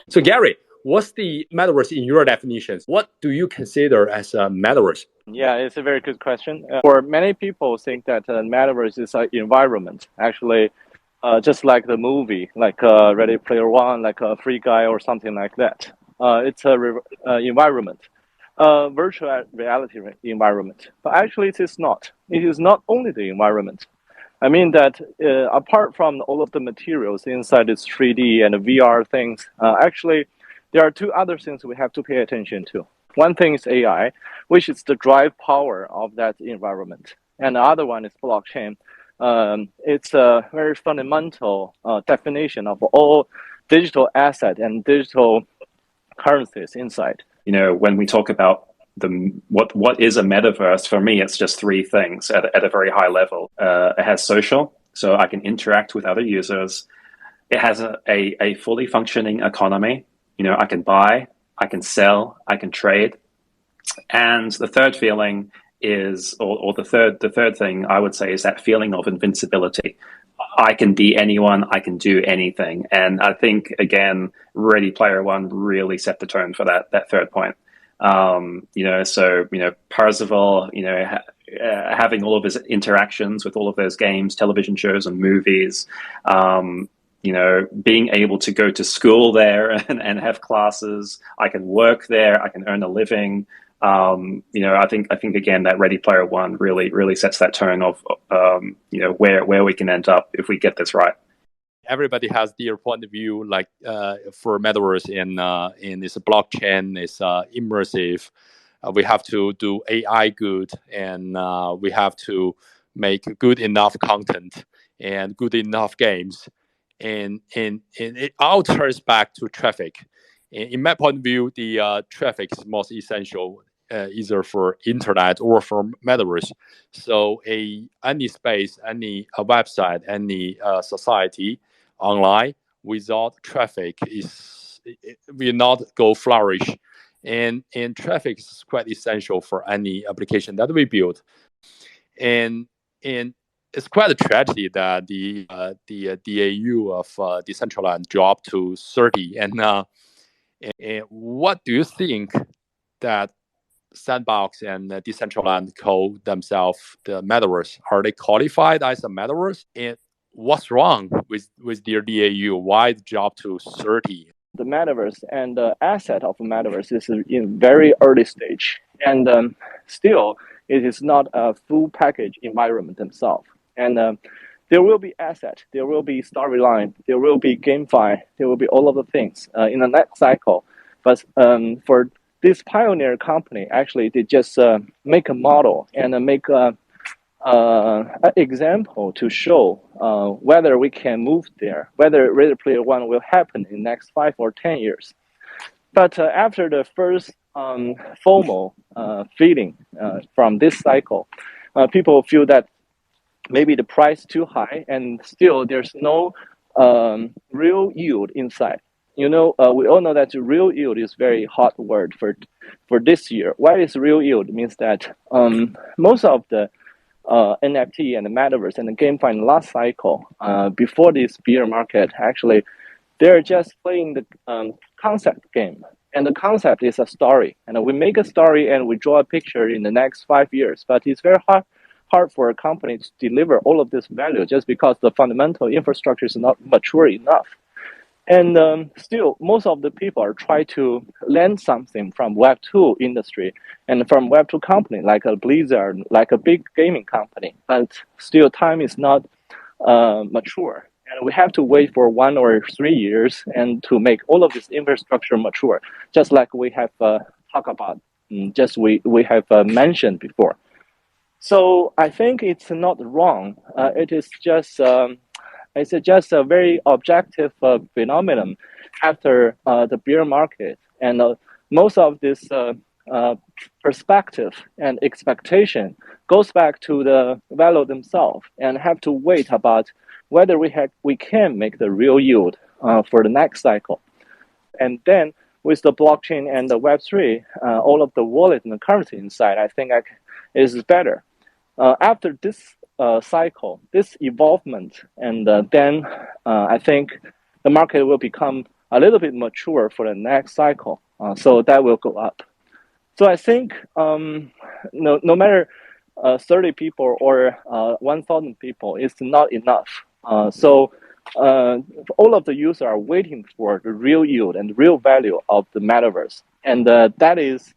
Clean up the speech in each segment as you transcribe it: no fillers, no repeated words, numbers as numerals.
So Gary, what's the metaverse in your definitions? What do you consider as a metaverse? Yeah, it's a very good question. For many people think that metaverse is an environment, actually, just like the movie, like Ready Player One, like a Free Guy or something like that. It's a environment, virtual reality environment. But actually, it is not. It is not only the environment. I mean that apart from all of the materials inside this 3D and VR things, actually, there are two other things we have to pay attention to. One thing is AI, which is the drive power of that environment. And the other one is blockchain. It's a very fundamental definition of all digital asset and digital currencies inside. You know, when we talk about what is a metaverse, for me, it's just three things at a very high level. It has social, so I can interact with other users. It has a fully functioning economy. You know, I can buy, I can sell, I can trade. And the third feeling is, or the third thing I would say is that feeling of invincibility. I can be anyone, I can do anything. And I think, again, Ready Player One really set the tone for that third point. You know, so, you know, Parzival, you know, having all of his interactions with all of those games, television shows and movies, you know, being able to go to school there and have classes. I can work there. I can earn a living. You know, I think again that Ready Player One really sets that tone of you know, where we can end up if we get this right. Everybody has their point of view. Like for metaverse in this blockchain, it's immersive. We have to do AI good, and we have to make good enough content and good enough games. And it all turns back to traffic. In my point of view, the traffic is most essential, either for internet or for metaverse. So any space, any website, any society online without traffic will not go flourish. And traffic is quite essential for any application that we build. And it's quite a tragedy that the DAU of Decentraland dropped to 30. And what do you think that Sandbox and Decentraland call themselves the metaverse? Are they qualified as a metaverse? And what's wrong with their DAU? Why it dropped to 30? The metaverse and the asset of the metaverse is in very early stage, and still it is not a full package environment themselves. And there will be asset, there will be storyline, there will be gamefi, there will be all of the things in the next cycle. But for this pioneer company, actually, they just make a model and make an example to show whether we can move there, whether Ready Player One will happen in the next 5 or 10 years. But after the first FOMO feeling from this cycle, people feel that maybe the price too high, and still there's no real yield inside. You know, we all know that real yield is very hot word for this year. Why is real yield? It means that most of the NFT and the metaverse and the GameFi in the last cycle, before this bear market, actually, they're just playing the concept game. And the concept is a story. And we make a story and we draw a picture in the next 5 years. But it's very hard for a company to deliver all of this value just because the fundamental infrastructure is not mature enough. And still, most of the people are trying to learn something from Web2 industry and from Web2 company, like a Blizzard, like a big gaming company. But still, time is not mature. And we have to wait for 1 or 3 years and to make all of this infrastructure mature, just like we have talked about, we have mentioned before. So I think it's not wrong. It is just it's a very objective phenomenon after the bear market, and most of this perspective and expectation goes back to the value themselves, and have to wait about whether we can make the real yield for the next cycle. And then with the blockchain and the Web3, all of the wallet and the currency inside, I think is better. After this cycle, this evolvement, and then I think the market will become a little bit mature for the next cycle. So that will go up. So I think no matter 30 people or 1,000 people, it's not enough. So all of the users are waiting for the real yield and real value of the metaverse. And that is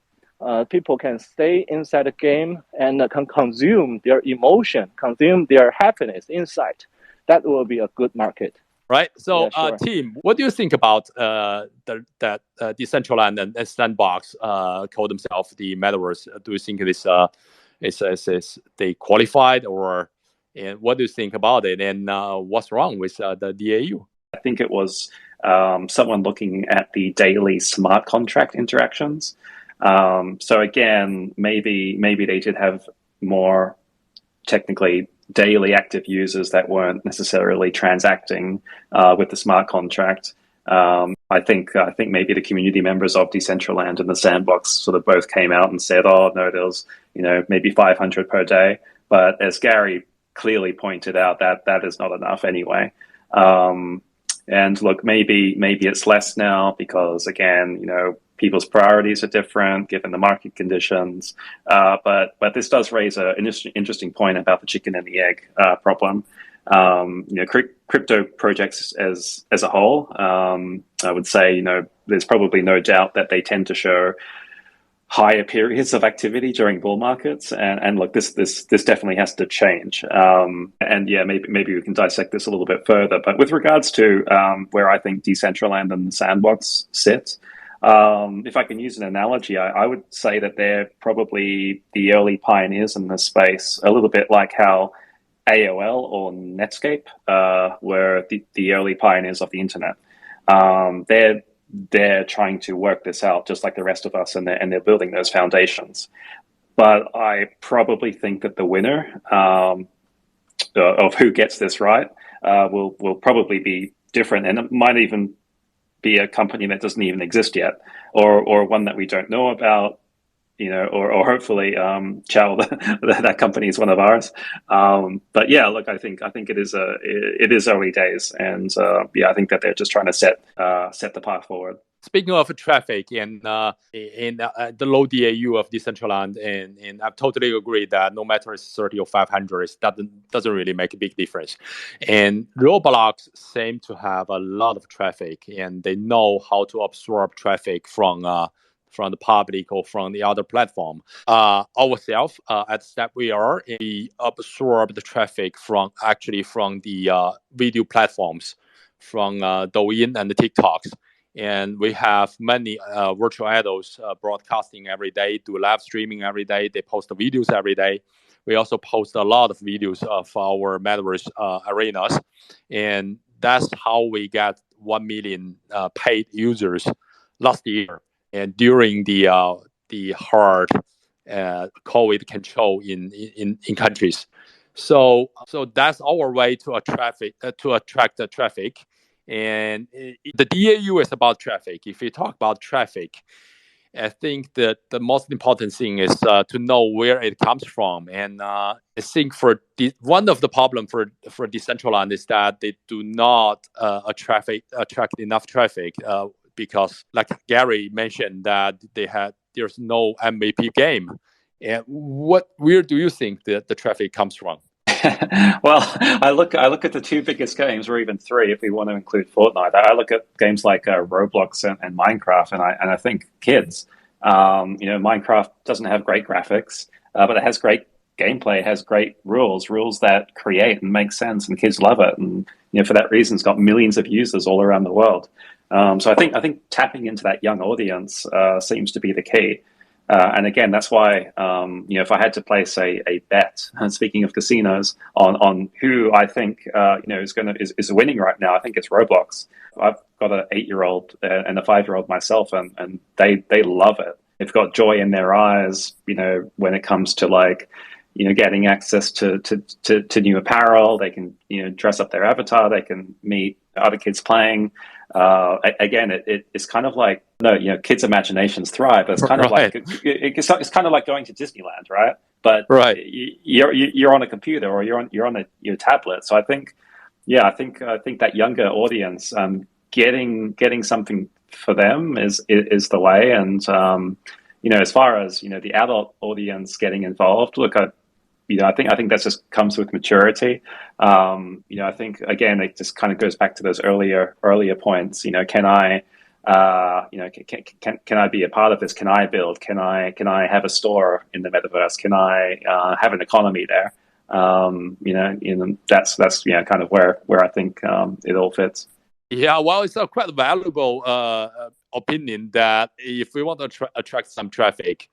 people can stay inside the game and can consume their emotion, consume their happiness inside. That will be a good market. Right. So, Yeah, sure. Tim, what do you think about that Decentraland and Sandbox call themselves the metaverse? Do you think this is they qualified, or and what do you think about it? And what's wrong with the DAU? I think it was someone looking at the daily smart contract interactions. So again, maybe they did have more technically daily active users that weren't necessarily transacting with the smart contract. I think maybe the community members of Decentraland and the Sandbox sort of both came out and said, "Oh no, there was maybe 500 per day." But as Gary clearly pointed out, that is not enough anyway. And look, maybe it's less now because again, people's priorities are different given the market conditions. But this does raise an interesting point about the chicken and the egg problem. Crypto projects as a whole, I would say, there's probably no doubt that they tend to show higher periods of activity during bull markets, and look, this definitely has to change. And yeah, maybe we can dissect this a little bit further. But with regards to where I think Decentraland and the Sandbox sit, if I can use an analogy, I would say that they're probably the early pioneers in this space, a little bit like how AOL or Netscape were the early pioneers of the internet. They're trying to work this out just like the rest of us, and they're building those foundations. But I probably think that the winner of who gets this right will probably be different, and it might even be a company that doesn't even exist yet, or one that we don't know about, or hopefully, Chow, that company is one of ours. But yeah, look, I think it is early days, and I think that they're just trying to set the path forward. Speaking of traffic and the low DAU of Decentraland, and I totally agree that no matter it's 30 or 500, it doesn't really make a big difference. And Roblox seem to have a lot of traffic, and they know how to absorb traffic from the public or from the other platform. Ourselves at STEPVR, we absorb the traffic from the video platforms, from Douyin and the TikToks. And we have many virtual idols broadcasting every day, do live streaming every day. They post videos every day. We also post a lot of videos of our metaverse arenas. And that's how we get 1 million paid users last year. And during the hard COVID control in countries. So that's our way to attract the traffic. And the DAU is about traffic. If you talk about traffic, I think that the most important thing is to know where it comes from. And I think one of the problems for Decentraland is that they do not attract enough traffic because, like Gary mentioned, that there's no MVP game. And where do you think that the traffic comes from? Well, I look at the two biggest games, or even three if we want to include Fortnite. I look at games like Roblox and Minecraft, and I think kids. Minecraft doesn't have great graphics, but it has great gameplay. It has great rules that create and make sense, and kids love it. And for that reason, it's got millions of users all around the world. So I think tapping into that young audience seems to be the key. And again, that's why, if I had to place a bet, and speaking of casinos, on who I think, is winning right now, I think it's Roblox. I've got an 8-year-old and a 5-year-old myself, and they love it. They've got joy in their eyes, when it comes to getting access to new apparel. They can, dress up their avatar. They can meet other kids playing. Again, it's kind of like, kids' imaginations thrive. It's kind of like it's kind of like going to Disneyland, right? But you're on a computer, or you're on your tablet. So I think that younger audience getting something for them is the way. And as far as the adult audience getting involved, look, I think that just comes with maturity. I think again it just kind of goes back to those earlier points. Can I can I be a part of this? Can I build? Can I have a store in the metaverse? Can I have an economy there? That's kind of where I think it all fits. Yeah, well, it's a quite valuable opinion that if we want to attract some traffic,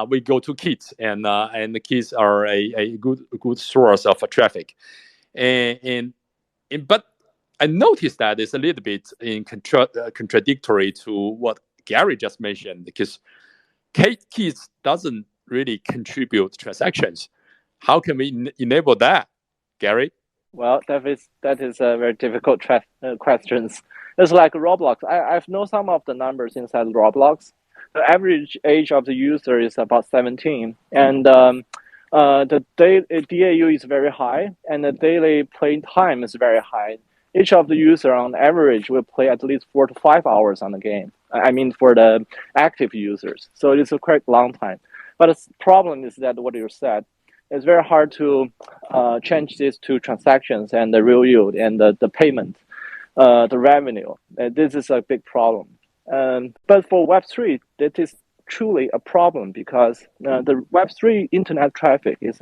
we go to kids, and the kids are a good source of traffic, and but I noticed that it's a little bit contradictory to what Gary just mentioned, because kids doesn't really contribute transactions. How can we enable that, Gary? Well, that is a very difficult questions. It's like Roblox. I've known some of the numbers inside Roblox. The average age of the user is about 17, and the DAU is very high, and the daily playing time is very high. Each of the user on average will play at least 4 to 5 hours on the game. I mean, for the active users. So it's a quite long time. But the problem is that what you said, it's very hard to change this to transactions and the real yield and the payment, the revenue. This is a big problem. But for Web3, that is truly a problem, because the Web3 internet traffic is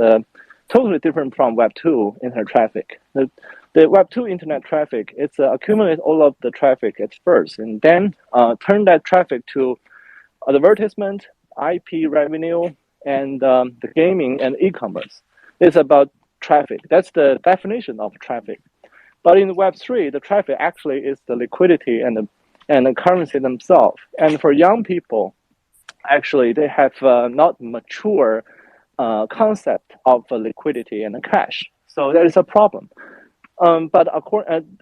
totally different from Web2 internet traffic. The Web2 internet traffic, it's accumulate all of the traffic at first, and then turn that traffic to advertisement, IP revenue, and the gaming and e-commerce. It's about traffic. That's the definition of traffic. But in Web3, the traffic actually is the liquidity and the currency themselves. And for young people, actually, they have not mature concept of liquidity and cash. So there is a problem. But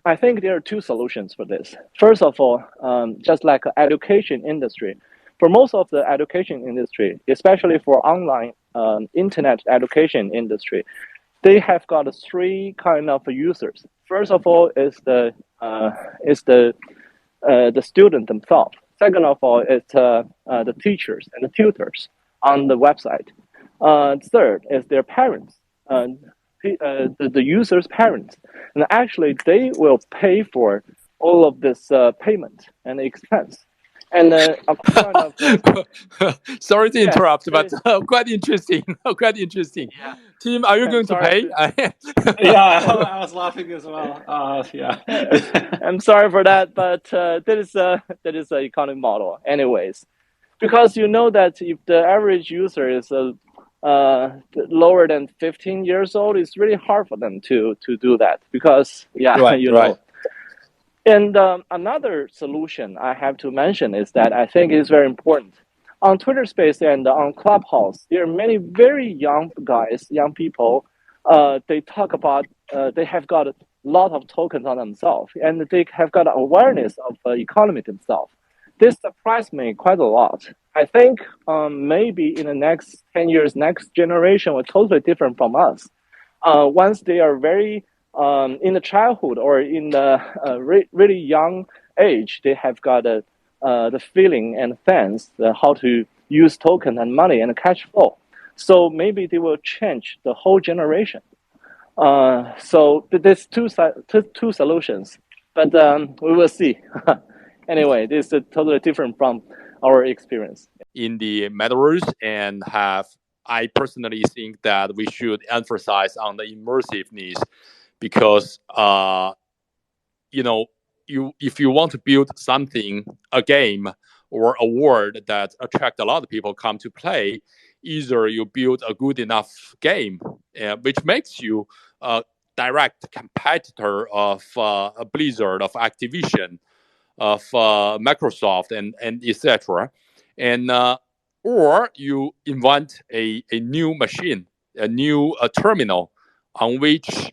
I think there are two solutions for this. First of all, just like education industry, for most of the education industry, especially for online internet education industry, they have got three kind of users. First of all is the student themselves. Second of all is the teachers and the tutors on the website. Third is their parents, the users' parents, and actually they will pay for all of this payment and expense. And sorry to interrupt, but quite interesting. Quite interesting. Yeah. Tim, are you going to pay? Yeah, I was laughing as well. Yeah. I'm sorry for that, but that is an economic model, anyways, because you know that if the average user is lower than 15 years old, it's really hard for them to do that, because right, you know. And another solution I have to mention is that I think is very important. On Twitter Space and on Clubhouse, there are many very young guys, young people. They talk about they have got a lot of tokens on themselves, and they have got awareness of the economy themselves. This surprised me quite a lot. I think maybe in the next 10 years, next generation will totally different from us. Once they are very in the childhood or in the really young age, they have got the feeling and sense how to use token and money and cash flow. So maybe they will change the whole generation. So there's two solutions, but we will see. Anyway, this is totally different from our experience in the metaverse, and I personally think that we should emphasize on the immersiveness, because if you want to build something, a game or a world that attract a lot of people come to play, either you build a good enough game, which makes you a direct competitor of Blizzard, of Activision, of Microsoft, and etc. And or you invent a new machine, a new terminal on which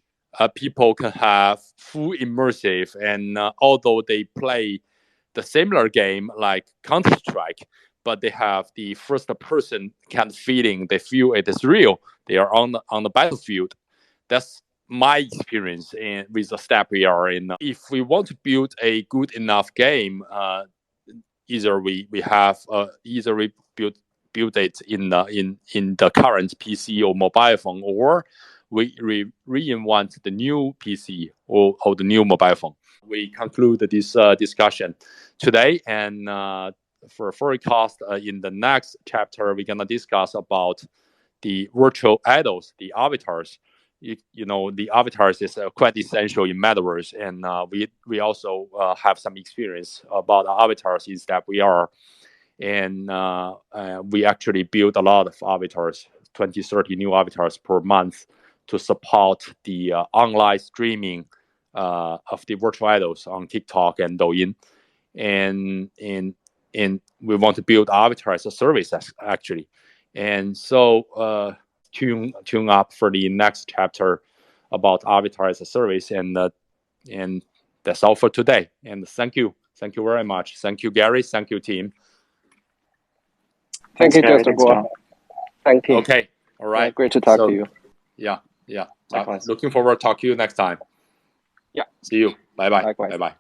people can have full immersive, and although they play the similar game like Counter-Strike, but they have the first person kind of feeling. They feel it is real. They are on the battlefield. That's my experience with the STEPVR, and if we want to build a good enough game, either we build it in the current PC or mobile phone, or we reinvent the new PC or the new mobile phone. We conclude this discussion today, and for forecast in the next chapter, we're gonna discuss about the virtual idols, the avatars. The avatars is quite essential in metaverse, and we also have some experience about avatars in STEPVR, and we actually build a lot of avatars, 20, 30 new avatars per month to support the online streaming of the virtual idols on TikTok and Douyin, and we want to build avatar as a service actually, and so tune up for the next chapter about avatar as a service, and that's all for today. And thank you very much. Thank you, Gary. Thank you, team. Thank you, Gary. Dr. Guo. Thank you. Okay, all right. Yeah, great to talk to you. Yeah. Likewise. Looking forward to talk to you next time. Yeah. See you. Bye bye. Likewise. Bye bye.